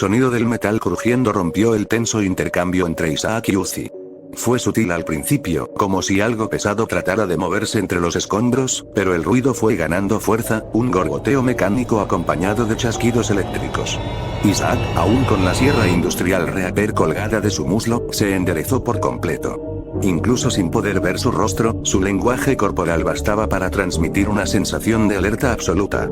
sonido del metal crujiendo rompió el tenso intercambio entre Isaac y Uzi. Fue sutil al principio, como si algo pesado tratara de moverse entre los escombros, pero el ruido fue ganando fuerza, un gorgoteo mecánico acompañado de chasquidos eléctricos. Isaac, aún con la sierra industrial Reaper colgada de su muslo, se enderezó por completo. Incluso sin poder ver su rostro, su lenguaje corporal bastaba para transmitir una sensación de alerta absoluta.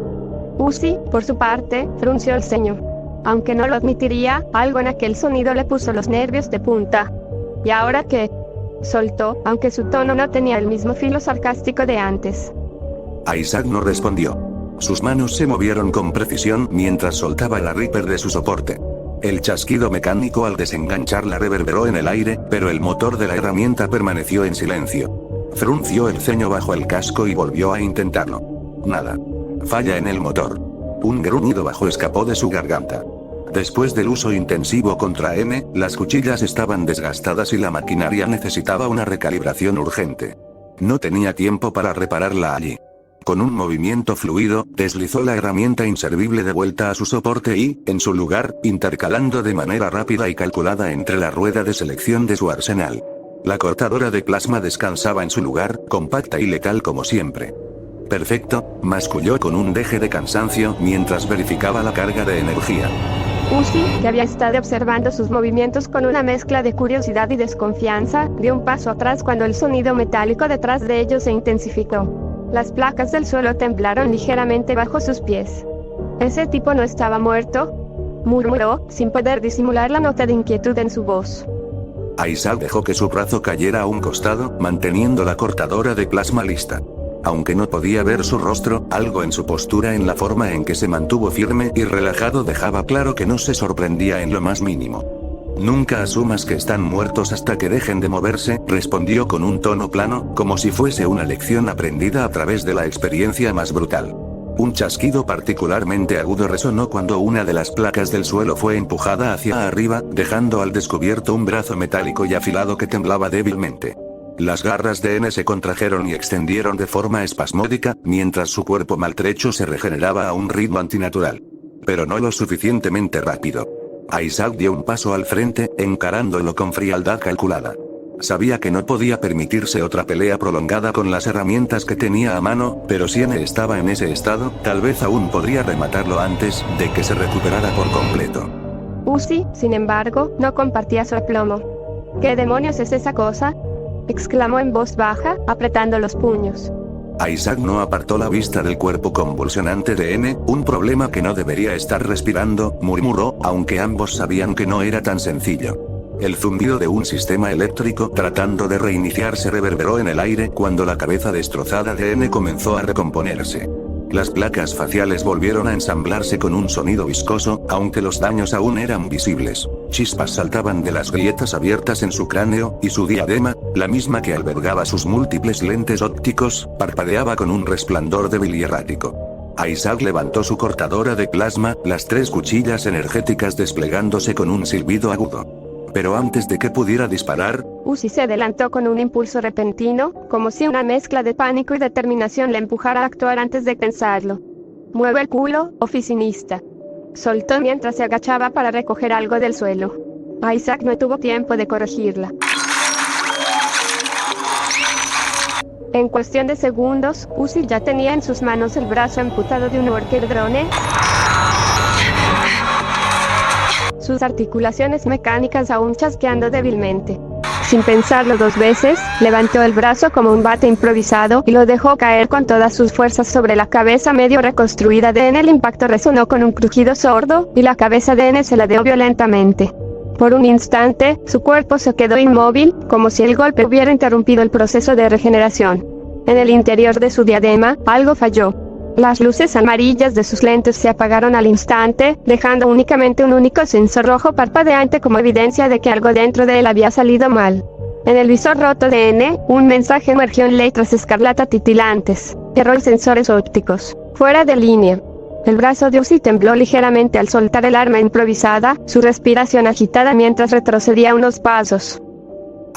Uzi, por su parte, frunció el ceño. Aunque no lo admitiría, algo en aquel sonido le puso los nervios de punta. ¿Y ahora qué? Soltó, aunque su tono no tenía el mismo filo sarcástico de antes. Isaac no respondió. Sus manos se movieron con precisión mientras soltaba la Reaper de su soporte. El chasquido mecánico al desengancharla reverberó en el aire, pero el motor de la herramienta permaneció en silencio. Frunció el ceño bajo el casco y volvió a intentarlo. Nada. Falla en el motor. Un gruñido bajo escapó de su garganta. Después del uso intensivo contra M, las cuchillas estaban desgastadas y la maquinaria necesitaba una recalibración urgente. No tenía tiempo para repararla allí. Con un movimiento fluido, deslizó la herramienta inservible de vuelta a su soporte y, en su lugar, intercalando de manera rápida y calculada entre la rueda de selección de su arsenal. La cortadora de plasma descansaba en su lugar, compacta y letal como siempre. Perfecto, masculló con un deje de cansancio mientras verificaba la carga de energía. Uzi, que había estado observando sus movimientos con una mezcla de curiosidad y desconfianza, dio un paso atrás cuando el sonido metálico detrás de ellos se intensificó. Las placas del suelo temblaron ligeramente bajo sus pies. «Ese tipo no estaba muerto», murmuró, sin poder disimular la nota de inquietud en su voz. Isaac dejó que su brazo cayera a un costado, manteniendo la cortadora de plasma lista. Aunque no podía ver su rostro, algo en su postura, en la forma en que se mantuvo firme y relajado, dejaba claro que no se sorprendía en lo más mínimo. «Nunca asumas que están muertos hasta que dejen de moverse», respondió con un tono plano, como si fuese una lección aprendida a través de la experiencia más brutal. Un chasquido particularmente agudo resonó cuando una de las placas del suelo fue empujada hacia arriba, dejando al descubierto un brazo metálico y afilado que temblaba débilmente. Las garras de N se contrajeron y extendieron de forma espasmódica, mientras su cuerpo maltrecho se regeneraba a un ritmo antinatural. Pero no lo suficientemente rápido. Isaac dio un paso al frente, encarándolo con frialdad calculada. Sabía que no podía permitirse otra pelea prolongada con las herramientas que tenía a mano, pero si N estaba en ese estado, tal vez aún podría rematarlo antes de que se recuperara por completo. Uzi, sin embargo, no compartía su aplomo. «¿Qué demonios es esa cosa?», exclamó en voz baja, apretando los puños. Isaac no apartó la vista del cuerpo convulsionante de N, un problema que no debería estar respirando, murmuró, aunque ambos sabían que no era tan sencillo. El zumbido de un sistema eléctrico tratando de reiniciarse reverberó en el aire cuando la cabeza destrozada de N comenzó a recomponerse. Las placas faciales volvieron a ensamblarse con un sonido viscoso, aunque los daños aún eran visibles. Chispas saltaban de las grietas abiertas en su cráneo, y su diadema, la misma que albergaba sus múltiples lentes ópticos, parpadeaba con un resplandor débil y errático. Isaac levantó su cortadora de plasma, las 3 cuchillas energéticas desplegándose con un silbido agudo. Pero antes de que pudiera disparar, Uzi se adelantó con un impulso repentino, como si una mezcla de pánico y determinación le empujara a actuar antes de pensarlo. «Mueve el culo, oficinista», soltó mientras se agachaba para recoger algo del suelo. Isaac no tuvo tiempo de corregirla. En cuestión de segundos, Uzi ya tenía en sus manos el brazo amputado de un worker drone. Sus articulaciones mecánicas aún chasqueando débilmente. Sin pensarlo 2 veces, levantó el brazo como un bate improvisado y lo dejó caer con todas sus fuerzas sobre la cabeza medio reconstruida de N. El impacto resonó con un crujido sordo, y la cabeza de N se ladeó violentamente. Por un instante, su cuerpo se quedó inmóvil, como si el golpe hubiera interrumpido el proceso de regeneración. En el interior de su diadema, algo falló. Las luces amarillas de sus lentes se apagaron al instante, dejando únicamente un único sensor rojo parpadeante como evidencia de que algo dentro de él había salido mal. En el visor roto de N, un mensaje emergió en letras escarlata titilantes. Error sensores ópticos. Fuera de línea. El brazo de Uzi tembló ligeramente al soltar el arma improvisada, su respiración agitada mientras retrocedía unos pasos.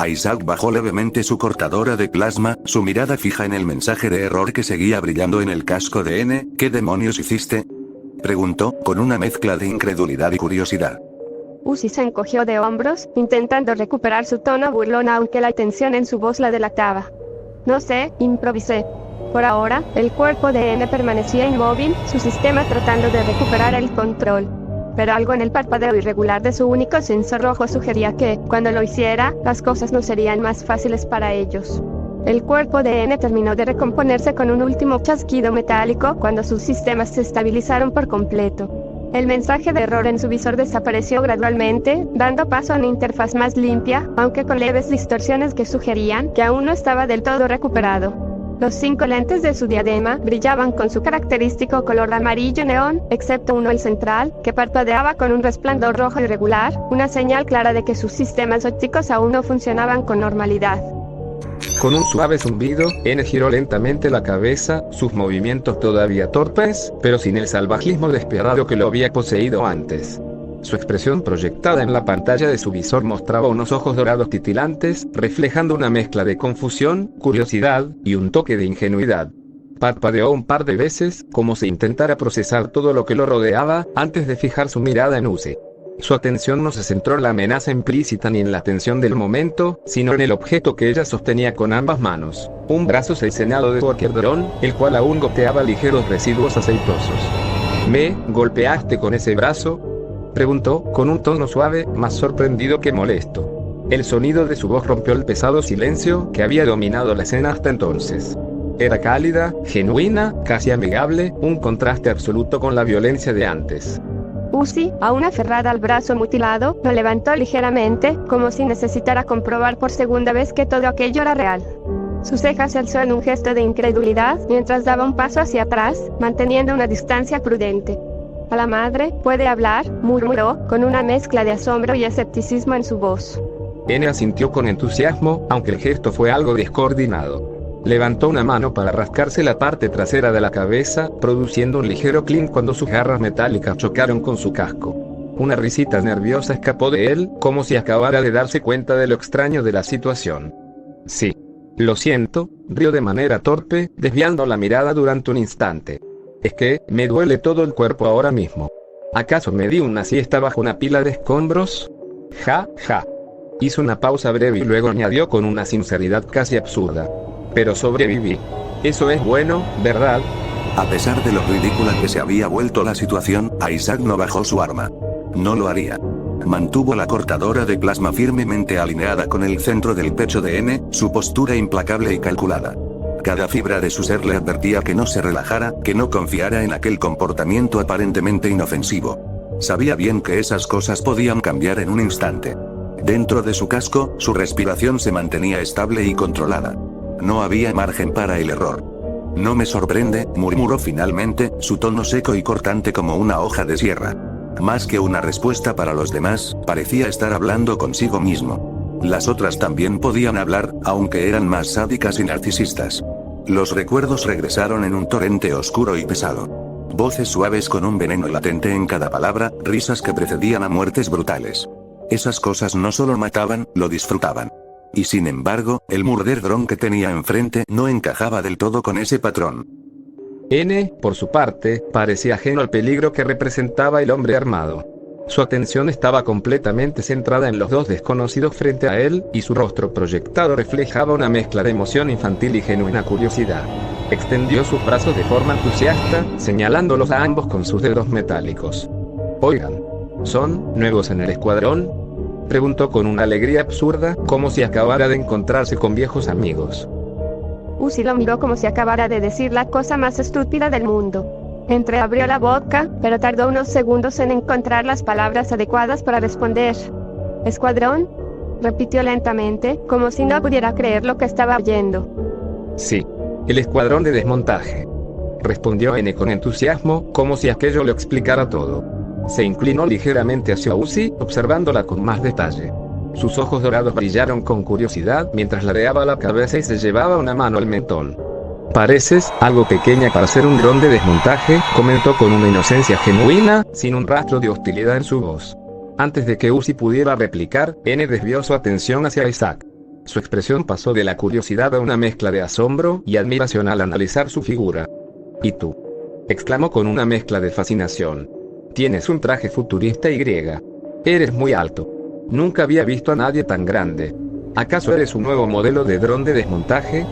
Isaac bajó levemente su cortadora de plasma, su mirada fija en el mensaje de error que seguía brillando en el casco de N. «¿Qué demonios hiciste?», preguntó, con una mezcla de incredulidad y curiosidad. Uzi se encogió de hombros, intentando recuperar su tono burlón aunque la tensión en su voz la delataba. No sé, improvisé. Por ahora, el cuerpo de N permanecía inmóvil, su sistema tratando de recuperar el control. Pero algo en el parpadeo irregular de su único sensor rojo sugería que, cuando lo hiciera, las cosas no serían más fáciles para ellos. El cuerpo de N terminó de recomponerse con un último chasquido metálico cuando sus sistemas se estabilizaron por completo. El mensaje de error en su visor desapareció gradualmente, dando paso a una interfaz más limpia, aunque con leves distorsiones que sugerían que aún no estaba del todo recuperado. Los 5 lentes de su diadema brillaban con su característico color amarillo neón, excepto uno, el central, que parpadeaba con un resplandor rojo irregular, una señal clara de que sus sistemas ópticos aún no funcionaban con normalidad. Con un suave zumbido, N giró lentamente la cabeza, sus movimientos todavía torpes, pero sin el salvajismo despiadado que lo había poseído antes. Su expresión proyectada en la pantalla de su visor mostraba unos ojos dorados titilantes, reflejando una mezcla de confusión, curiosidad, y un toque de ingenuidad. Parpadeó un par de veces, como si intentara procesar todo lo que lo rodeaba, antes de fijar su mirada en Uzi. Su atención no se centró en la amenaza implícita ni en la tensión del momento, sino en el objeto que ella sostenía con ambas manos, un brazo cercenado de cualquier dron, el cual aún goteaba ligeros residuos aceitosos. ¿Me golpeaste con ese brazo?, preguntó, con un tono suave, más sorprendido que molesto. El sonido de su voz rompió el pesado silencio que había dominado la escena hasta entonces. Era cálida, genuina, casi amigable, un contraste absoluto con la violencia de antes. Uzi, aún aferrada al brazo mutilado, lo levantó ligeramente, como si necesitara comprobar por segunda vez que todo aquello era real. Su ceja se alzó en un gesto de incredulidad, mientras daba un paso hacia atrás, manteniendo una distancia prudente. «A la madre, ¿puede hablar?», murmuró, con una mezcla de asombro y escepticismo en su voz. N asintió con entusiasmo, aunque el gesto fue algo descoordinado. Levantó una mano para rascarse la parte trasera de la cabeza, produciendo un ligero clink cuando sus garras metálicas chocaron con su casco. Una risita nerviosa escapó de él, como si acabara de darse cuenta de lo extraño de la situación. «Sí. Lo siento», rió de manera torpe, desviando la mirada durante un instante. «Es que, me duele todo el cuerpo ahora mismo. ¿Acaso me di una siesta bajo una pila de escombros? Ja, ja». Hizo una pausa breve y luego añadió con una sinceridad casi absurda. «Pero sobreviví. Eso es bueno, ¿verdad?». A pesar de lo ridícula que se había vuelto la situación, Isaac no bajó su arma. No lo haría. Mantuvo la cortadora de plasma firmemente alineada con el centro del pecho de N, su postura implacable y calculada. Cada fibra de su ser le advertía que no se relajara, que no confiara en aquel comportamiento aparentemente inofensivo. Sabía bien que esas cosas podían cambiar en un instante. Dentro de su casco, su respiración se mantenía estable y controlada. No había margen para el error. «No me sorprende», murmuró finalmente, su tono seco y cortante como una hoja de sierra. Más que una respuesta para los demás, parecía estar hablando consigo mismo. Las otras también podían hablar, aunque eran más sádicas y narcisistas. Los recuerdos regresaron en un torrente oscuro y pesado. Voces suaves con un veneno latente en cada palabra, risas que precedían a muertes brutales. Esas cosas no solo mataban, lo disfrutaban. Y sin embargo, el murder dron que tenía enfrente no encajaba del todo con ese patrón. N, por su parte, parecía ajeno al peligro que representaba el hombre armado. Su atención estaba completamente centrada en los dos desconocidos frente a él, y su rostro proyectado reflejaba una mezcla de emoción infantil y genuina curiosidad. Extendió sus brazos de forma entusiasta, señalándolos a ambos con sus dedos metálicos. «Oigan, ¿son nuevos en el escuadrón?», preguntó con una alegría absurda, como si acabara de encontrarse con viejos amigos. Uzi lo miró como si acabara de decir la cosa más estúpida del mundo. Entreabrió la boca, pero tardó unos segundos en encontrar las palabras adecuadas para responder. «¿Escuadrón?», repitió lentamente, como si no pudiera creer lo que estaba oyendo. «Sí. El escuadrón de desmontaje», respondió N con entusiasmo, como si aquello lo explicara todo. Se inclinó ligeramente hacia Uzi, observándola con más detalle. Sus ojos dorados brillaron con curiosidad mientras ladeaba la cabeza y se llevaba una mano al mentón. «Pareces algo pequeña para ser un dron de desmontaje», comentó con una inocencia genuina, sin un rastro de hostilidad en su voz. Antes de que Uzi pudiera replicar, N desvió su atención hacia Isaac. Su expresión pasó de la curiosidad a una mezcla de asombro y admiración al analizar su figura. «¿Y tú?», exclamó con una mezcla de fascinación. «Tienes un traje futurista y griega. Eres muy alto. Nunca había visto a nadie tan grande. ¿Acaso eres un nuevo modelo de dron de desmontaje?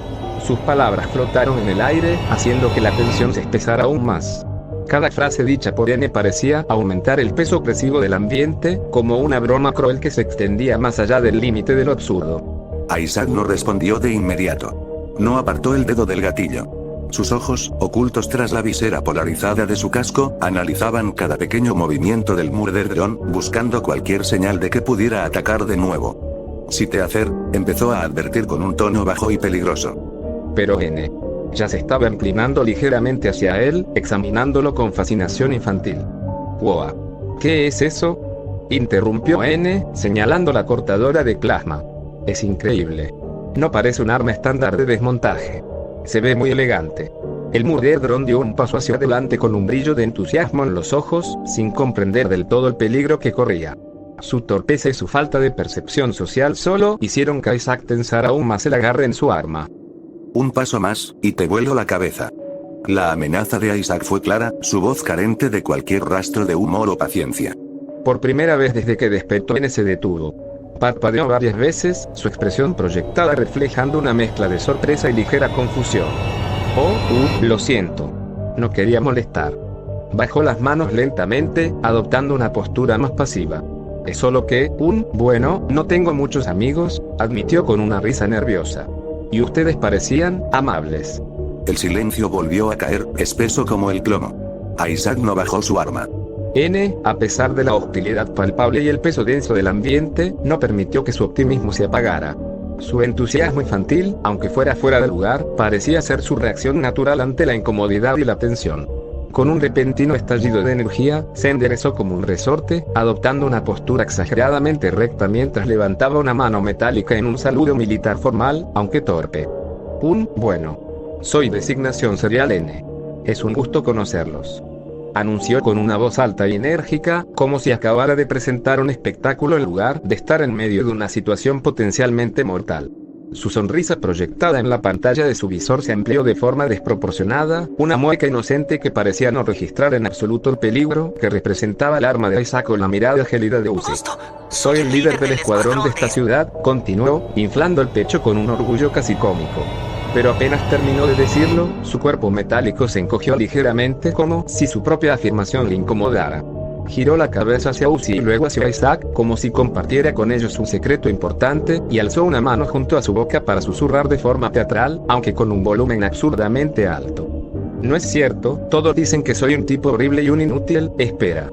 Sus palabras flotaron en el aire, haciendo que la tensión se espesara aún más. Cada frase dicha por N parecía aumentar el peso opresivo del ambiente, como una broma cruel que se extendía más allá del límite de lo absurdo. Isaac no respondió de inmediato. No apartó el dedo del gatillo. Sus ojos, ocultos tras la visera polarizada de su casco, analizaban cada pequeño movimiento del Murder Drone, buscando cualquier señal de que pudiera atacar de nuevo. Si te hacer, empezó a advertir con un tono bajo y peligroso. Pero N ya se estaba inclinando ligeramente hacia él, examinándolo con fascinación infantil. «Wow. ¿Qué es eso?», interrumpió N, señalando la cortadora de plasma. «Es increíble. No parece un arma estándar de desmontaje. Se ve muy elegante». El Murder Drone dio un paso hacia adelante con un brillo de entusiasmo en los ojos, sin comprender del todo el peligro que corría. Su torpeza y su falta de percepción social solo hicieron que Isaac tensara aún más el agarre en su arma. Un paso más, y te vuelo la cabeza. La amenaza de Isaac fue clara, su voz carente de cualquier rastro de humor o paciencia. Por primera vez desde que despertó, N se detuvo. Parpadeó varias veces, su expresión proyectada reflejando una mezcla de sorpresa y ligera confusión. Lo siento. No quería molestar. Bajó las manos lentamente, adoptando una postura más pasiva. Es solo que, bueno, no tengo muchos amigos, admitió con una risa nerviosa. Y ustedes parecían amables. El silencio volvió a caer, espeso como el plomo. Isaac no bajó su arma. N, a pesar de la hostilidad palpable y el peso denso del ambiente, no permitió que su optimismo se apagara. Su entusiasmo infantil, aunque fuera fuera de lugar, parecía ser su reacción natural ante la incomodidad y la tensión. Con un repentino estallido de energía, se enderezó como un resorte, adoptando una postura exageradamente recta mientras levantaba una mano metálica en un saludo militar formal, aunque torpe. Bueno. Soy designación serial N. Es un gusto conocerlos. Anunció con una voz alta y enérgica, como si acabara de presentar un espectáculo en lugar de estar en medio de una situación potencialmente mortal. Su sonrisa proyectada en la pantalla de su visor se amplió de forma desproporcionada, una mueca inocente que parecía no registrar en absoluto el peligro que representaba el arma de Isaac con la mirada gélida de Uzi. «Soy el líder del escuadrón de esta ciudad», continuó, inflando el pecho con un orgullo casi cómico. Pero apenas terminó de decirlo, su cuerpo metálico se encogió ligeramente como si su propia afirmación le incomodara. Giró la cabeza hacia Uzi y luego hacia Isaac, como si compartiera con ellos un secreto importante, y alzó una mano junto a su boca para susurrar de forma teatral, aunque con un volumen absurdamente alto. «No es cierto, todos dicen que soy un tipo horrible y un inútil, espera».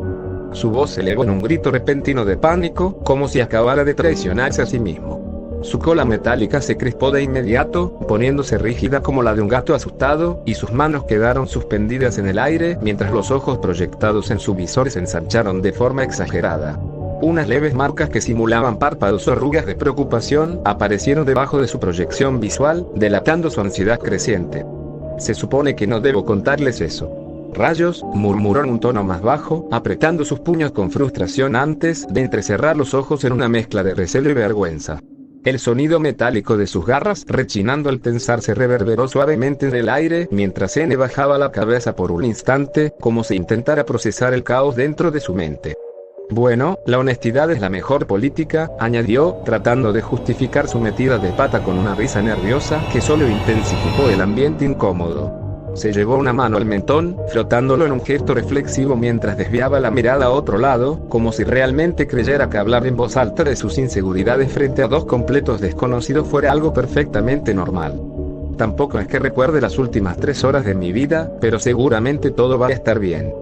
Su voz se elevó en un grito repentino de pánico, como si acabara de traicionarse a sí mismo. Su cola metálica se crispó de inmediato, poniéndose rígida como la de un gato asustado, y sus manos quedaron suspendidas en el aire, mientras los ojos proyectados en su visor se ensancharon de forma exagerada. Unas leves marcas que simulaban párpados o arrugas de preocupación aparecieron debajo de su proyección visual, delatando su ansiedad creciente. «Se supone que no debo contarles eso». «Rayos», murmuró en un tono más bajo, apretando sus puños con frustración antes de entrecerrar los ojos en una mezcla de recelo y vergüenza. El sonido metálico de sus garras rechinando al tensarse reverberó suavemente en el aire mientras N bajaba la cabeza por un instante, como si intentara procesar el caos dentro de su mente. «Bueno, la honestidad es la mejor política», añadió, tratando de justificar su metida de pata con una risa nerviosa que solo intensificó el ambiente incómodo. Se llevó una mano al mentón, frotándolo en un gesto reflexivo mientras desviaba la mirada a otro lado, como si realmente creyera que hablar en voz alta de sus inseguridades frente a dos completos desconocidos fuera algo perfectamente normal. «Tampoco es que recuerde las últimas 3 horas de mi vida, pero seguramente todo va a estar bien»,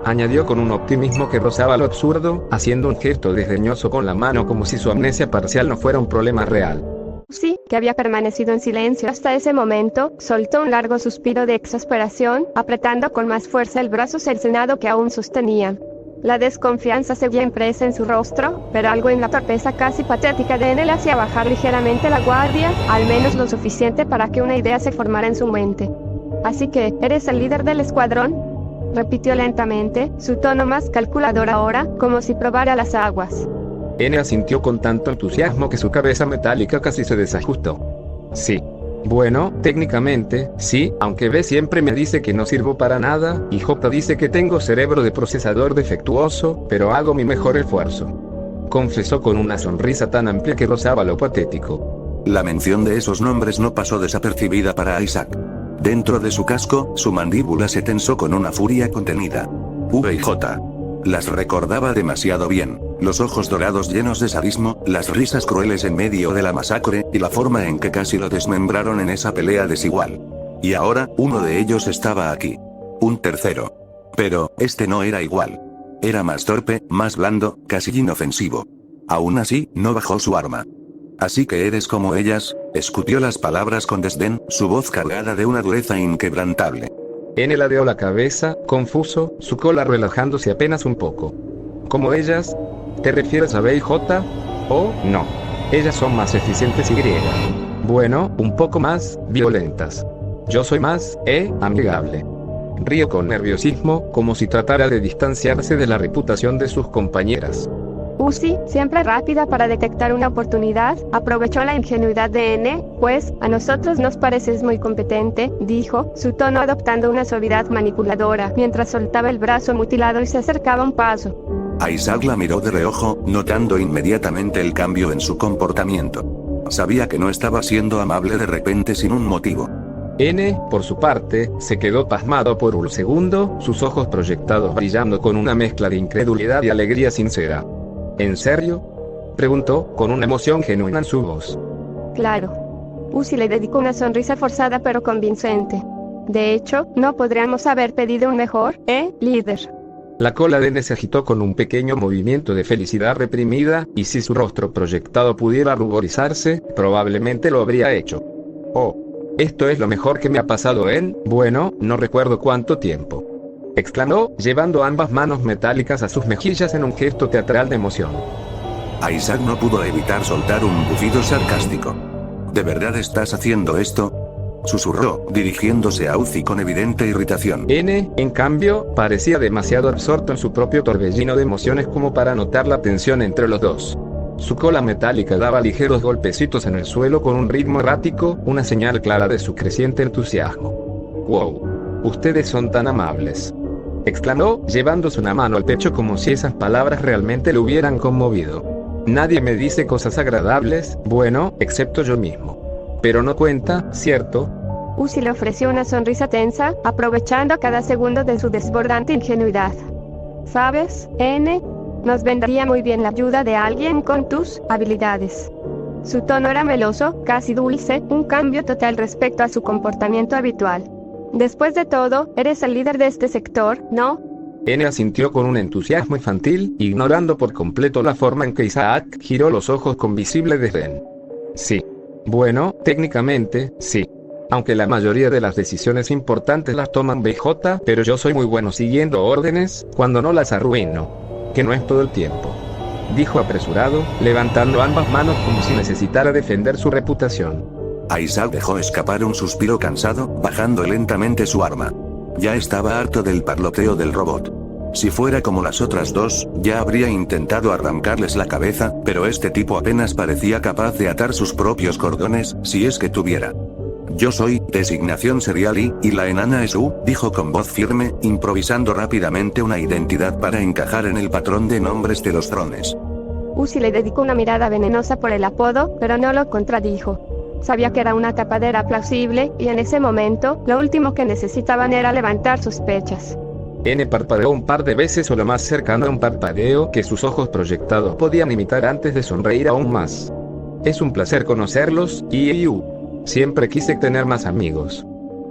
añadió con un optimismo que rozaba lo absurdo, haciendo un gesto desdeñoso con la mano como si su amnesia parcial no fuera un problema real. Sí, que había permanecido en silencio hasta ese momento, soltó un largo suspiro de exasperación, apretando con más fuerza el brazo cercenado que aún sostenía. La desconfianza seguía impresa en su rostro, pero algo en la torpeza casi patética de N le hacía bajar ligeramente la guardia, al menos lo suficiente para que una idea se formara en su mente. «Así que, ¿eres el líder del escuadrón?», repitió lentamente, su tono más calculador ahora, como si probara las aguas. N asintió con tanto entusiasmo que su cabeza metálica casi se desajustó. «Sí. Bueno, técnicamente, sí, aunque B siempre me dice que no sirvo para nada, y J dice que tengo cerebro de procesador defectuoso, pero hago mi mejor esfuerzo». confesó con una sonrisa tan amplia que rozaba lo patético. La mención de esos nombres no pasó desapercibida para Isaac. Dentro de su casco, su mandíbula se tensó con una furia contenida. V y J. Las recordaba demasiado bien, los ojos dorados llenos de sadismo, las risas crueles en medio de la masacre, y la forma en que casi lo desmembraron en esa pelea desigual. Y ahora, uno de ellos estaba aquí. Un tercero. Pero, este no era igual. Era más torpe, más blando, casi inofensivo. Aún así, no bajó su arma. Así que eres como ellas, escupió las palabras con desdén, su voz cargada de una dureza inquebrantable. N ladeó la cabeza, confuso, su cola relajándose apenas un poco. ¿Como ellas? ¿Te refieres a B y J? ¿O no? Ellas son más eficientes y griega. Bueno, un poco más violentas. Yo soy más, amigable. Río con nerviosismo, como si tratara de distanciarse de la reputación de sus compañeras. Uzi, siempre rápida para detectar una oportunidad, aprovechó la ingenuidad de N, pues, a nosotros nos pareces muy competente, dijo, su tono adoptando una suavidad manipuladora, mientras soltaba el brazo mutilado y se acercaba un paso. Isaac la miró de reojo, notando inmediatamente el cambio en su comportamiento. Sabía que no estaba siendo amable de repente sin un motivo. N, por su parte, se quedó pasmado por un segundo, sus ojos proyectados brillando con una mezcla de incredulidad y alegría sincera. ¿En serio?, preguntó, con una emoción genuina en su voz. Claro. Uzi le dedicó una sonrisa forzada pero convincente. De hecho, no podríamos haber pedido un mejor, líder. La cola de N se agitó con un pequeño movimiento de felicidad reprimida, y si su rostro proyectado pudiera ruborizarse, probablemente lo habría hecho. Oh, esto es lo mejor que me ha pasado en, bueno, no recuerdo cuánto tiempo. Exclamó, llevando ambas manos metálicas a sus mejillas en un gesto teatral de emoción. Isaac no pudo evitar soltar un bufido sarcástico. ¿De verdad estás haciendo esto?, susurró, dirigiéndose a Uzi con evidente irritación. N, en cambio, parecía demasiado absorto en su propio torbellino de emociones como para notar la tensión entre los dos. Su cola metálica daba ligeros golpecitos en el suelo con un ritmo errático, una señal clara de su creciente entusiasmo. «Wow. Ustedes son tan amables», exclamó, llevándose una mano al pecho como si esas palabras realmente lo hubieran conmovido. «Nadie me dice cosas agradables, bueno, excepto yo mismo. Pero no cuenta, ¿cierto?». Uzi le ofreció una sonrisa tensa, aprovechando cada segundo de su desbordante ingenuidad. ¿Sabes, N? Nos vendría muy bien la ayuda de alguien con tus habilidades. Su tono era meloso, casi dulce, un cambio total respecto a su comportamiento habitual. Después de todo, eres el líder de este sector, ¿no? N asintió con un entusiasmo infantil, ignorando por completo la forma en que Isaac giró los ojos con visible desdén. Sí. Bueno, técnicamente, sí. Aunque la mayoría de las decisiones importantes las toman BJ, pero yo soy muy bueno siguiendo órdenes, cuando no las arruino. Que no es todo el tiempo. Dijo apresurado, levantando ambas manos como si necesitara defender su reputación. Isaac dejó escapar un suspiro cansado, bajando lentamente su arma. Ya estaba harto del parloteo del robot. Si fuera como las otras dos, ya habría intentado arrancarles la cabeza, pero este tipo apenas parecía capaz de atar sus propios cordones, si es que tuviera. Yo soy, designación serial y la enana es U, dijo con voz firme, improvisando rápidamente una identidad para encajar en el patrón de nombres de los drones. Uzi le dedicó una mirada venenosa por el apodo, pero no lo contradijo. Sabía que era una tapadera plausible, y en ese momento, lo último que necesitaban era levantar sospechas. N parpadeó un par de veces o lo más cercano a un parpadeo que sus ojos proyectados podían imitar antes de sonreír aún más. «Es un placer conocerlos, U. Siempre quise tener más amigos»,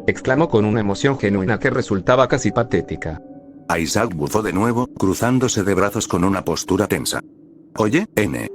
exclamó con una emoción genuina que resultaba casi patética. Isaac bufó de nuevo, cruzándose de brazos con una postura tensa. «Oye, N»,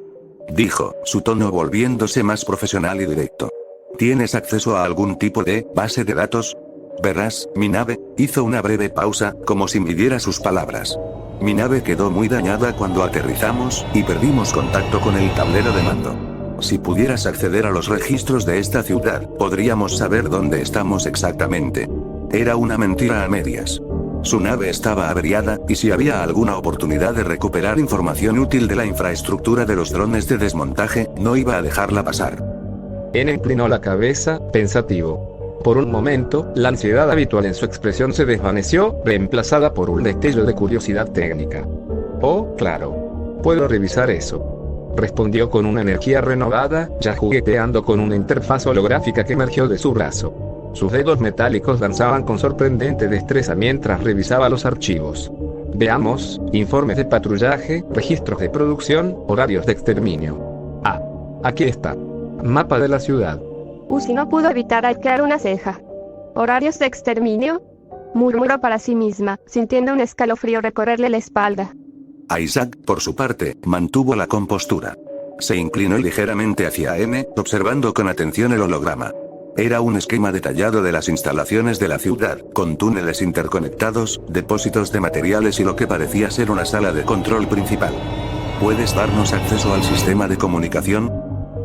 dijo, su tono volviéndose más profesional y directo. ¿Tienes acceso a algún tipo de base de datos? Verás, mi nave, hizo una breve pausa, como si midiera sus palabras. Mi nave quedó muy dañada cuando aterrizamos, y perdimos contacto con el tablero de mando. Si pudieras acceder a los registros de esta ciudad, podríamos saber dónde estamos exactamente. Era una mentira a medias. Su nave estaba averiada, y si había alguna oportunidad de recuperar información útil de la infraestructura de los drones de desmontaje, no iba a dejarla pasar. N inclinó la cabeza, pensativo. Por un momento, la ansiedad habitual en su expresión se desvaneció, reemplazada por un destello de curiosidad técnica. «Oh, claro. Puedo revisar eso». respondió con una energía renovada, ya jugueteando con una interfaz holográfica que emergió de su brazo. Sus dedos metálicos danzaban con sorprendente destreza mientras revisaba los archivos. Veamos: informes de patrullaje, registros de producción, horarios de exterminio. Ah, aquí está. Mapa de la ciudad. Uzi no pudo evitar arquear una ceja. ¿Horarios de exterminio?, murmuró para sí misma, sintiendo un escalofrío recorrerle la espalda. Isaac, por su parte, mantuvo la compostura. Se inclinó ligeramente hacia N, observando con atención el holograma. Era un esquema detallado de las instalaciones de la ciudad, con túneles interconectados, depósitos de materiales y lo que parecía ser una sala de control principal. ¿Puedes darnos acceso al sistema de comunicación?,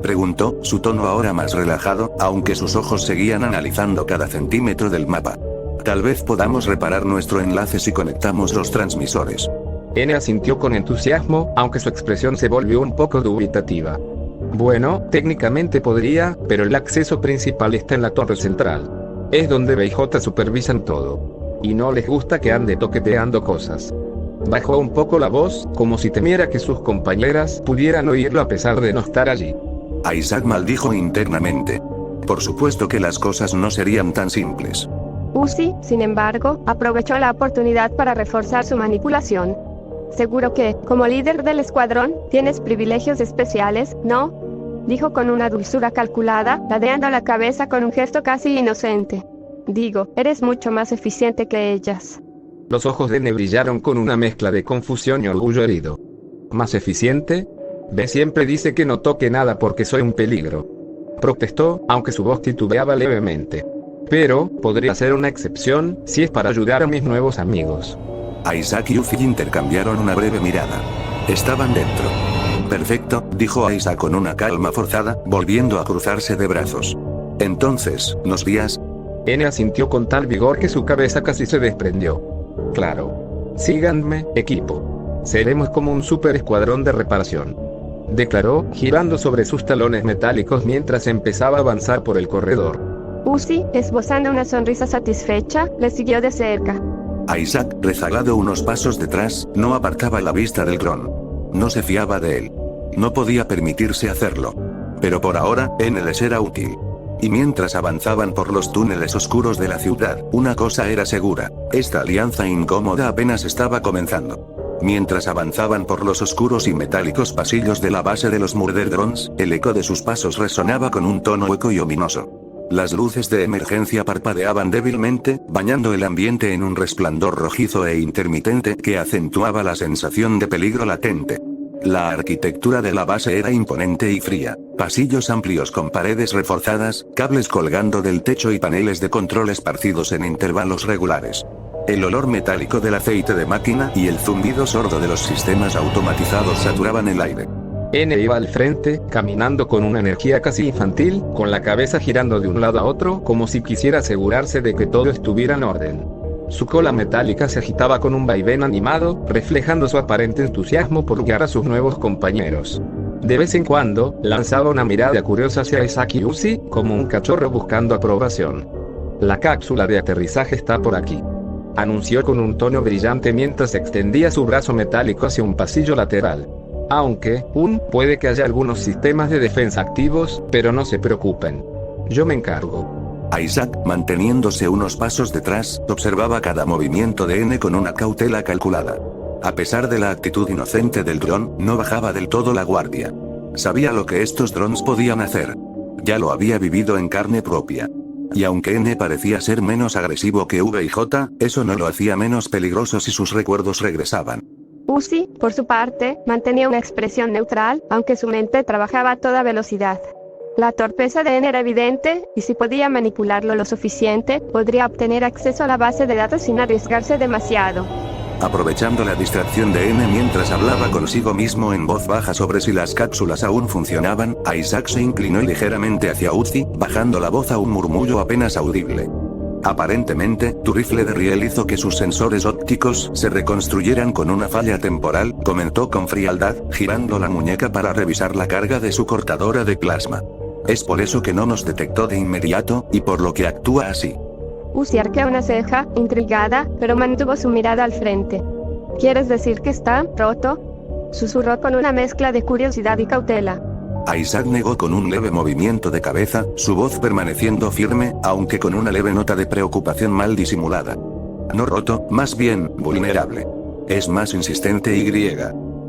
preguntó, su tono ahora más relajado, aunque sus ojos seguían analizando cada centímetro del mapa. Tal vez podamos reparar nuestro enlace si conectamos los transmisores. N asintió con entusiasmo, aunque su expresión se volvió un poco dubitativa. Bueno, técnicamente podría, pero el acceso principal está en la torre central. Es donde BJ supervisan todo. Y no les gusta que ande toqueteando cosas. Bajó un poco la voz, como si temiera que sus compañeras pudieran oírlo a pesar de no estar allí. Isaac maldijo internamente. Por supuesto que las cosas no serían tan simples. Uzi, sin embargo, aprovechó la oportunidad para reforzar su manipulación. Seguro que, como líder del escuadrón, tienes privilegios especiales, ¿no?, dijo con una dulzura calculada, ladeando la cabeza con un gesto casi inocente. Digo, eres mucho más eficiente que ellas. Los ojos de N brillaron con una mezcla de confusión y orgullo herido. ¿Más eficiente? B siempre dice que no toque nada porque soy un peligro. Protestó, aunque su voz titubeaba levemente. Pero, podría ser una excepción, si es para ayudar a mis nuevos amigos. Isaac y Uzi intercambiaron una breve mirada. Estaban dentro. Perfecto, dijo Isaac con una calma forzada, volviendo a cruzarse de brazos. Entonces, ¿nos guías? N asintió con tal vigor que su cabeza casi se desprendió. Claro. Síganme, equipo. Seremos como un super escuadrón de reparación, declaró, girando sobre sus talones metálicos mientras empezaba a avanzar por el corredor. Uzi, esbozando una sonrisa satisfecha, le siguió de cerca. Isaac, rezagado unos pasos detrás, no apartaba la vista del Gron. No se fiaba de él. No podía permitirse hacerlo. Pero por ahora, N les era útil. Y mientras avanzaban por los túneles oscuros de la ciudad, una cosa era segura: esta alianza incómoda apenas estaba comenzando. Mientras avanzaban por los oscuros y metálicos pasillos de la base de los Murder Drones, el eco de sus pasos resonaba con un tono hueco y ominoso. Las luces de emergencia parpadeaban débilmente, bañando el ambiente en un resplandor rojizo e intermitente que acentuaba la sensación de peligro latente. La arquitectura de la base era imponente y fría. Pasillos amplios con paredes reforzadas, cables colgando del techo y paneles de control esparcidos en intervalos regulares. El olor metálico del aceite de máquina y el zumbido sordo de los sistemas automatizados saturaban el aire. N iba al frente, caminando con una energía casi infantil, con la cabeza girando de un lado a otro, como si quisiera asegurarse de que todo estuviera en orden. Su cola metálica se agitaba con un vaivén animado, reflejando su aparente entusiasmo por guiar a sus nuevos compañeros. De vez en cuando, lanzaba una mirada curiosa hacia Isaac y Uzi, como un cachorro buscando aprobación. La cápsula de aterrizaje está por aquí, anunció con un tono brillante mientras extendía su brazo metálico hacia un pasillo lateral. Aunque, puede que haya algunos sistemas de defensa activos, pero no se preocupen. Yo me encargo. Isaac, manteniéndose unos pasos detrás, observaba cada movimiento de N con una cautela calculada. A pesar de la actitud inocente del dron, no bajaba del todo la guardia. Sabía lo que estos drones podían hacer. Ya lo había vivido en carne propia. Y aunque N parecía ser menos agresivo que V y J, eso no lo hacía menos peligroso si sus recuerdos regresaban. Uzi, por su parte, mantenía una expresión neutral, aunque su mente trabajaba a toda velocidad. La torpeza de N era evidente, y si podía manipularlo lo suficiente, podría obtener acceso a la base de datos sin arriesgarse demasiado. Aprovechando la distracción de N mientras hablaba consigo mismo en voz baja sobre si las cápsulas aún funcionaban, Isaac se inclinó ligeramente hacia Uzi, bajando la voz a un murmullo apenas audible. Aparentemente, tu rifle de riel hizo que sus sensores ópticos se reconstruyeran con una falla temporal, comentó con frialdad, girando la muñeca para revisar la carga de su cortadora de plasma. Es por eso que no nos detectó de inmediato, y por lo que actúa así. Uzi arqueó una ceja, intrigada, pero mantuvo su mirada al frente. ¿Quieres decir que está roto? susurró con una mezcla de curiosidad y cautela. Isaac negó con un leve movimiento de cabeza, su voz permaneciendo firme, aunque con una leve nota de preocupación mal disimulada. No roto, más bien, vulnerable. Es más insistente y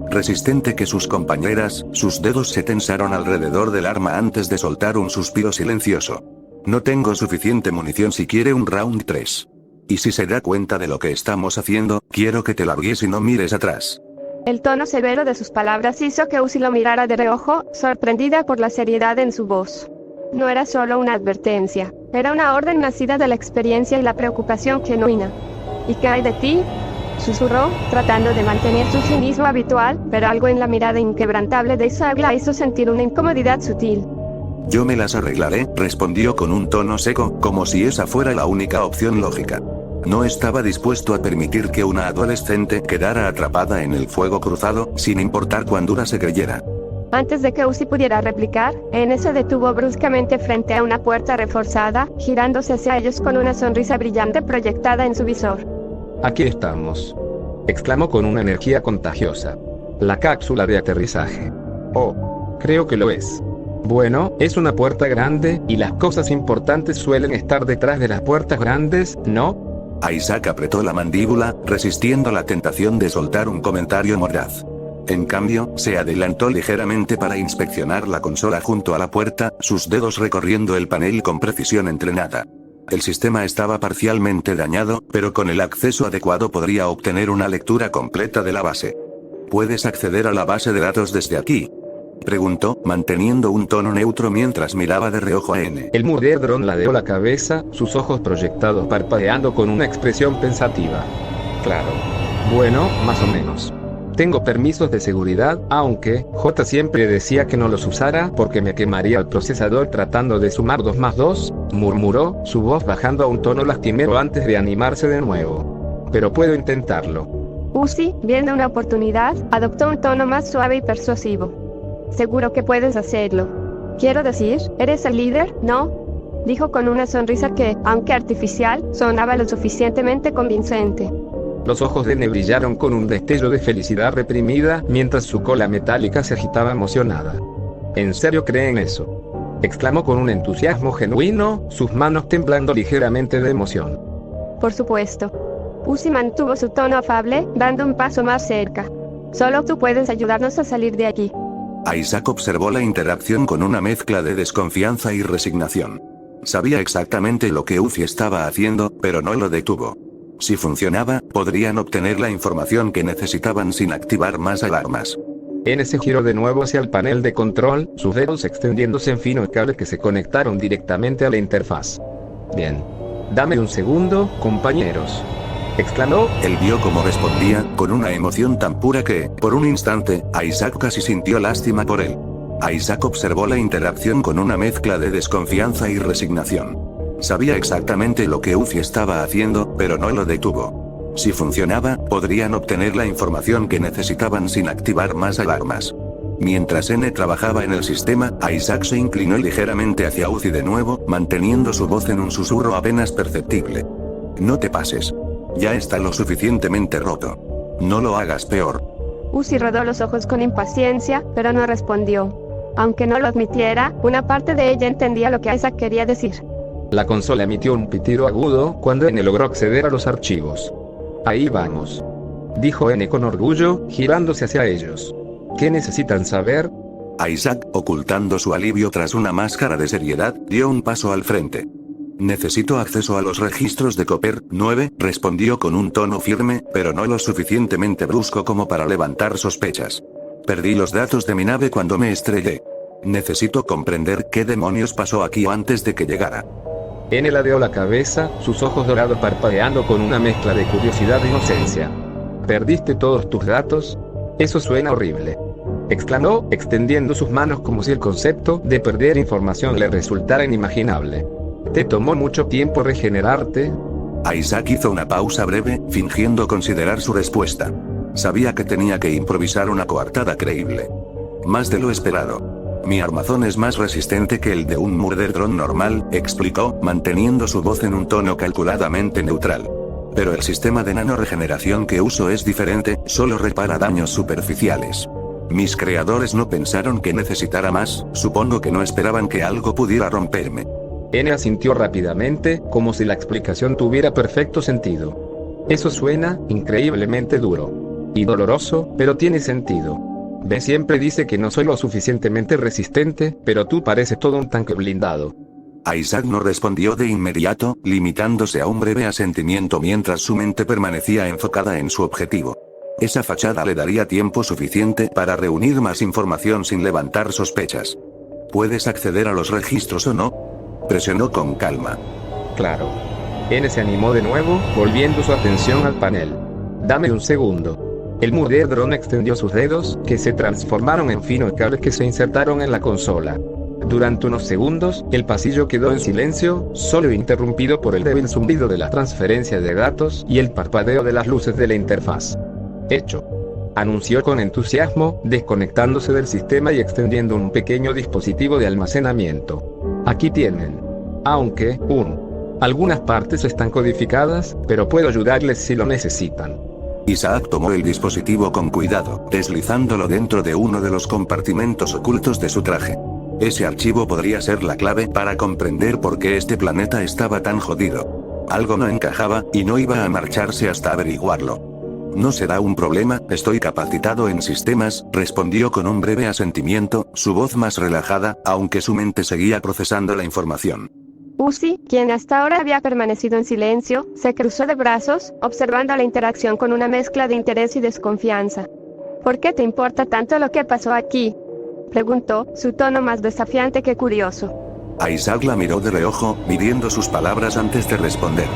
resistente que sus compañeras, sus dedos se tensaron alrededor del arma antes de soltar un suspiro silencioso. No tengo suficiente munición si quiere un round 3. Y si se da cuenta de lo que estamos haciendo, quiero que te largues y no mires atrás. El tono severo de sus palabras hizo que Uzi lo mirara de reojo, sorprendida por la seriedad en su voz. No era solo una advertencia, era una orden nacida de la experiencia y la preocupación genuina. ¿Y qué hay de ti?, susurró, tratando de mantener su cinismo habitual, pero algo en la mirada inquebrantable de Isaac la hizo sentir una incomodidad sutil. Yo me las arreglaré, respondió con un tono seco, como si esa fuera la única opción lógica. No estaba dispuesto a permitir que una adolescente quedara atrapada en el fuego cruzado, sin importar cuán dura se creyera. Antes de que Uzi pudiera replicar, N se detuvo bruscamente frente a una puerta reforzada, girándose hacia ellos con una sonrisa brillante proyectada en su visor. Aquí estamos, exclamó con una energía contagiosa. La cápsula de aterrizaje. Oh, creo que lo es. Bueno, es una puerta grande, y las cosas importantes suelen estar detrás de las puertas grandes, ¿no? Isaac apretó la mandíbula, resistiendo la tentación de soltar un comentario mordaz. En cambio, se adelantó ligeramente para inspeccionar la consola junto a la puerta, sus dedos recorriendo el panel con precisión entrenada. El sistema estaba parcialmente dañado, pero con el acceso adecuado podría obtener una lectura completa de la base. ¿Puedes acceder a la base de datos desde aquí?, preguntó, manteniendo un tono neutro mientras miraba de reojo a N. El Murderdron ladeó la cabeza, sus ojos proyectados parpadeando con una expresión pensativa. Claro. Bueno, más o menos. Tengo permisos de seguridad, aunque J siempre decía que no los usara porque me quemaría el procesador tratando de sumar 2 más 2, murmuró, su voz bajando a un tono lastimero antes de animarse de nuevo. Pero puedo intentarlo. Uzi, viendo una oportunidad, adoptó un tono más suave y persuasivo. Seguro que puedes hacerlo. Quiero decir, eres el líder, ¿no?, dijo con una sonrisa que, aunque artificial, sonaba lo suficientemente convincente. Los ojos de N brillaron con un destello de felicidad reprimida, mientras su cola metálica se agitaba emocionada. ¿En serio creen eso?, exclamó con un entusiasmo genuino, sus manos temblando ligeramente de emoción. Por supuesto. Uzi mantuvo su tono afable, dando un paso más cerca. Solo tú puedes ayudarnos a salir de aquí. Isaac observó la interacción con una mezcla de desconfianza y resignación. Sabía exactamente lo que Uzi estaba haciendo, pero no lo detuvo. Si funcionaba, podrían obtener la información que necesitaban sin activar más alarmas. N se giró de nuevo hacia el panel de control, sus dedos extendiéndose en finos cables que se conectaron directamente a la interfaz. Bien. Dame un segundo, compañeros, exclamó. Él vio cómo respondía, con una emoción tan pura que, por un instante, Isaac casi sintió lástima por él. Isaac observó la interacción con una mezcla de desconfianza y resignación. Sabía exactamente lo que Uzi estaba haciendo, pero no lo detuvo. Si funcionaba, podrían obtener la información que necesitaban sin activar más alarmas. Mientras N trabajaba en el sistema, Isaac se inclinó ligeramente hacia Uzi de nuevo, manteniendo su voz en un susurro apenas perceptible. No te pases. Ya está lo suficientemente roto. No lo hagas peor. Uzi rodó los ojos con impaciencia, pero no respondió. Aunque no lo admitiera, una parte de ella entendía lo que Isaac quería decir. La consola emitió un pitido agudo cuando N logró acceder a los archivos. Ahí vamos, dijo N con orgullo, girándose hacia ellos. ¿Qué necesitan saber? Isaac, ocultando su alivio tras una máscara de seriedad, dio un paso al frente. Necesito acceso a los registros de Cooper 9, respondió con un tono firme, pero no lo suficientemente brusco como para levantar sospechas. Perdí los datos de mi nave cuando me estrellé. Necesito comprender qué demonios pasó aquí antes de que llegara. N ladeó la cabeza, sus ojos dorados parpadeando con una mezcla de curiosidad e inocencia. ¿Perdiste todos tus datos? Eso suena horrible, exclamó, extendiendo sus manos como si el concepto de perder información le resultara inimaginable. ¿Te tomó mucho tiempo regenerarte? Isaac hizo una pausa breve, fingiendo considerar su respuesta. Sabía que tenía que improvisar una coartada creíble. Más de lo esperado. Mi armazón es más resistente que el de un Murderdron normal, explicó, manteniendo su voz en un tono calculadamente neutral. Pero el sistema de nanoregeneración que uso es diferente, solo repara daños superficiales. Mis creadores no pensaron que necesitara más, supongo que no esperaban que algo pudiera romperme. N asintió rápidamente, como si la explicación tuviera perfecto sentido. Eso suena increíblemente duro y doloroso, pero tiene sentido. B siempre dice que no soy lo suficientemente resistente, pero tú pareces todo un tanque blindado. Isaac no respondió de inmediato, limitándose a un breve asentimiento mientras su mente permanecía enfocada en su objetivo. Esa fachada le daría tiempo suficiente para reunir más información sin levantar sospechas. ¿Puedes acceder a los registros o no? Presionó con calma. Claro. N se animó de nuevo, volviendo su atención al panel. Dame un segundo. El Murder Drone extendió sus dedos, que se transformaron en finos cables que se insertaron en la consola. Durante unos segundos, el pasillo quedó en silencio, solo interrumpido por el débil zumbido de la transferencia de datos y el parpadeo de las luces de la interfaz. Hecho. Anunció con entusiasmo, desconectándose del sistema y extendiendo un pequeño dispositivo de almacenamiento. Aquí tienen. Aunque, algunas partes están codificadas, pero puedo ayudarles si lo necesitan. Isaac tomó el dispositivo con cuidado, deslizándolo dentro de uno de los compartimentos ocultos de su traje. Ese archivo podría ser la clave para comprender por qué este planeta estaba tan jodido. Algo no encajaba, y no iba a marcharse hasta averiguarlo. No será un problema, estoy capacitado en sistemas, respondió con un breve asentimiento, su voz más relajada, aunque su mente seguía procesando la información. Uzi, quien hasta ahora había permanecido en silencio, se cruzó de brazos, observando la interacción con una mezcla de interés y desconfianza. ¿Por qué te importa tanto lo que pasó aquí?, preguntó, su tono más desafiante que curioso. Isaac la miró de reojo, midiendo sus palabras antes de responder.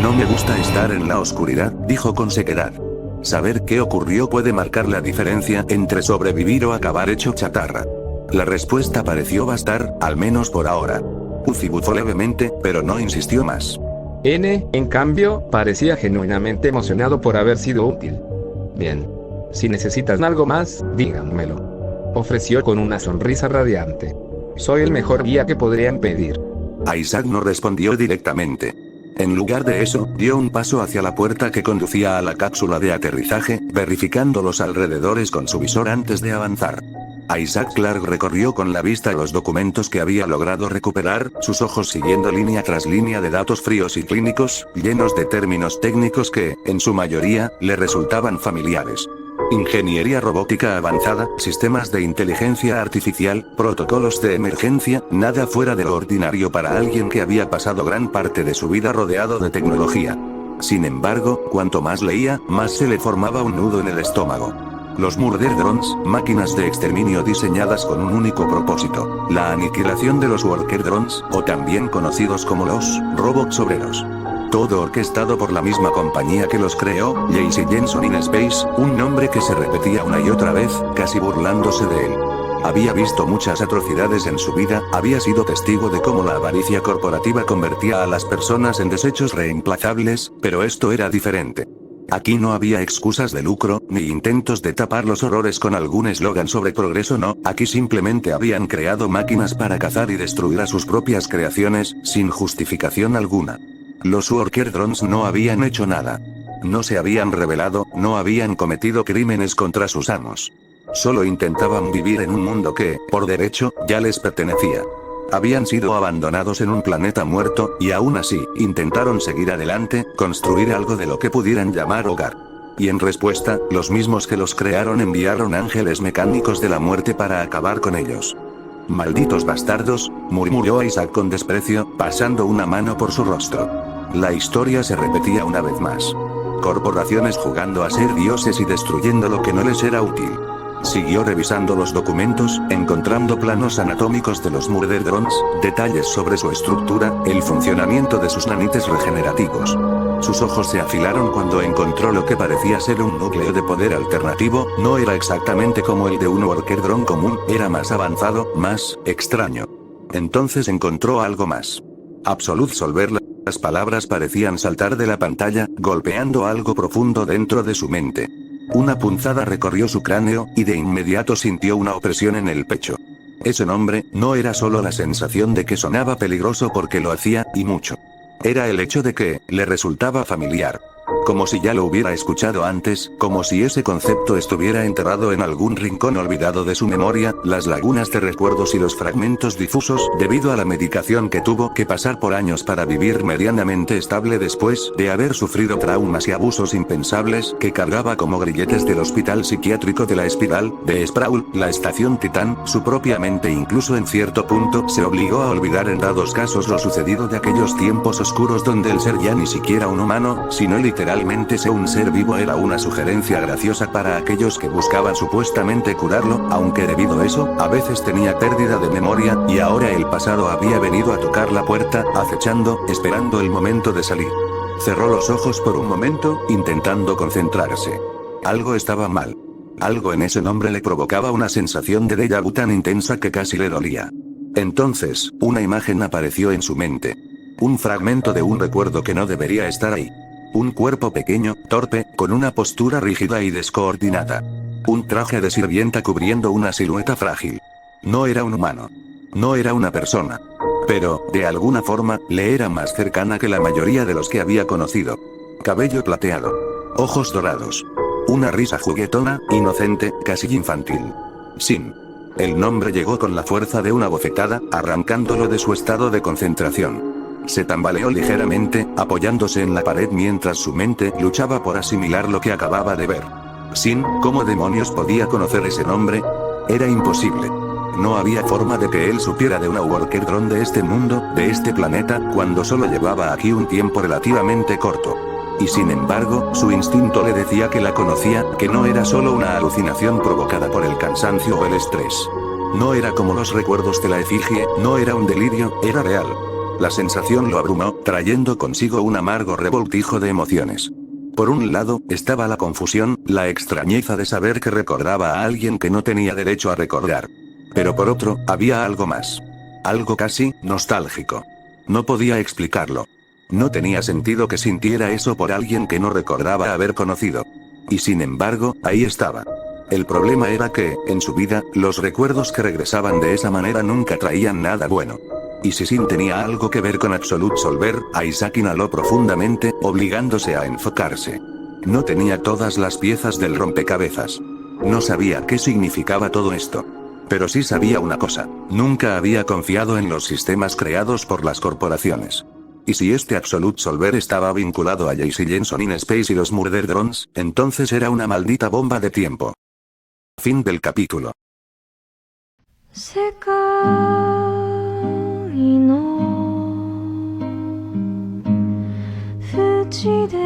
No me gusta estar en la oscuridad, dijo con sequedad. Saber qué ocurrió puede marcar la diferencia entre sobrevivir o acabar hecho chatarra. La respuesta pareció bastar, al menos por ahora. Uzi bufó levemente, pero no insistió más. N, en cambio, parecía genuinamente emocionado por haber sido útil. Bien. Si necesitan algo más, díganmelo. Ofreció con una sonrisa radiante. Soy el mejor guía que podrían pedir. Isaac no respondió directamente. En lugar de eso, dio un paso hacia la puerta que conducía a la cápsula de aterrizaje, verificando los alrededores con su visor antes de avanzar. Isaac Clarke recorrió con la vista los documentos que había logrado recuperar, sus ojos siguiendo línea tras línea de datos fríos y clínicos, llenos de términos técnicos que, en su mayoría, le resultaban familiares. Ingeniería robótica avanzada, sistemas de inteligencia artificial, protocolos de emergencia, nada fuera de lo ordinario para alguien que había pasado gran parte de su vida rodeado de tecnología. Sin embargo, cuanto más leía, más se le formaba un nudo en el estómago. Los Murder Drones, máquinas de exterminio diseñadas con un único propósito, la aniquilación de los Worker Drones, o también conocidos como los robots obreros. Todo orquestado por la misma compañía que los creó, J.C. Jensen in Space, un nombre que se repetía una y otra vez, casi burlándose de él. Había visto muchas atrocidades en su vida, había sido testigo de cómo la avaricia corporativa convertía a las personas en desechos reemplazables, pero esto era diferente. Aquí no había excusas de lucro, ni intentos de tapar los horrores con algún eslogan sobre progreso, no, aquí simplemente habían creado máquinas para cazar y destruir a sus propias creaciones, sin justificación alguna. Los Worker Drones no habían hecho nada. No se habían rebelado, no habían cometido crímenes contra sus amos. Solo intentaban vivir en un mundo que, por derecho, ya les pertenecía. Habían sido abandonados en un planeta muerto, y aún así, intentaron seguir adelante, construir algo de lo que pudieran llamar hogar. Y en respuesta, los mismos que los crearon enviaron ángeles mecánicos de la muerte para acabar con ellos. Malditos bastardos, murmuró Isaac con desprecio, pasando una mano por su rostro. La historia se repetía una vez más. Corporaciones jugando a ser dioses y destruyendo lo que no les era útil. Siguió revisando los documentos, encontrando planos anatómicos de los Murder Drones, detalles sobre su estructura, el funcionamiento de sus nanites regenerativos. Sus ojos se afilaron cuando encontró lo que parecía ser un núcleo de poder alternativo, no era exactamente como el de un Worker Drone común, era más avanzado, más extraño. Entonces encontró algo más. Absolute Solver. Las palabras parecían saltar de la pantalla, golpeando algo profundo dentro de su mente. Una punzada recorrió su cráneo, y de inmediato sintió una opresión en el pecho. Ese nombre, no era solo la sensación de que sonaba peligroso porque lo hacía, y mucho. Era el hecho de que, le resultaba familiar. como si ya lo hubiera escuchado antes, como si ese concepto estuviera enterrado en algún rincón olvidado de su memoria, las lagunas de recuerdos y los fragmentos difusos, debido a la medicación que tuvo que pasar por años para vivir medianamente estable después de haber sufrido traumas y abusos impensables, que cargaba como grilletes del hospital psiquiátrico de la Espiral, de Sproul, la estación Titán, su propia mente incluso en cierto punto se obligó a olvidar en dados casos lo sucedido de aquellos tiempos oscuros donde el ser ya ni siquiera un humano, sino literalmente ser un ser vivo era una sugerencia graciosa para aquellos que buscaban supuestamente curarlo, aunque debido a eso, a veces tenía pérdida de memoria, y ahora el pasado había venido a tocar la puerta, acechando, esperando el momento de salir. Cerró los ojos por un momento, intentando concentrarse. Algo estaba mal. Algo en ese nombre le provocaba una sensación de déjà vu tan intensa que casi le dolía. Entonces, una imagen apareció en su mente. Un fragmento de un recuerdo que no debería estar ahí. Un cuerpo pequeño, torpe, con una postura rígida y descoordinada. Un traje de sirvienta cubriendo una silueta frágil. No era un humano. No era una persona. Pero, de alguna forma, le era más cercana que la mayoría de los que había conocido. Cabello plateado. Ojos dorados. Una risa juguetona, inocente, casi infantil. Sin. El nombre llegó con la fuerza de una bofetada, arrancándolo de su estado de concentración. Se tambaleó ligeramente, apoyándose en la pared mientras su mente luchaba por asimilar lo que acababa de ver. Sin, ¿cómo demonios podía conocer ese nombre? Era imposible. No había forma de que él supiera de una Walker Drone de este mundo, de este planeta, cuando solo llevaba aquí un tiempo relativamente corto. Y sin embargo, su instinto le decía que la conocía, que no era solo una alucinación provocada por el cansancio o el estrés. No era como los recuerdos de la efigie, no era un delirio, era real. La sensación lo abrumó, trayendo consigo un amargo revoltijo de emociones. Por un lado, estaba la confusión, la extrañeza de saber que recordaba a alguien que no tenía derecho a recordar. Pero por otro, había algo más. Algo casi nostálgico. No podía explicarlo. No tenía sentido que sintiera eso por alguien que no recordaba haber conocido. Y sin embargo, ahí estaba. El problema era que, en su vida, los recuerdos que regresaban de esa manera nunca traían nada bueno. Y si Sin tenía algo que ver con Absolute Solver, Isaac inhaló profundamente, obligándose a enfocarse. No tenía todas las piezas del rompecabezas. No sabía qué significaba todo esto. Pero sí sabía una cosa, nunca había confiado en los sistemas creados por las corporaciones. Y si este Absolute Solver estaba vinculado a J.C. Jensen in Space y los Murder Drones, entonces era una maldita bomba de tiempo. Fin del capítulo. 世界の縁で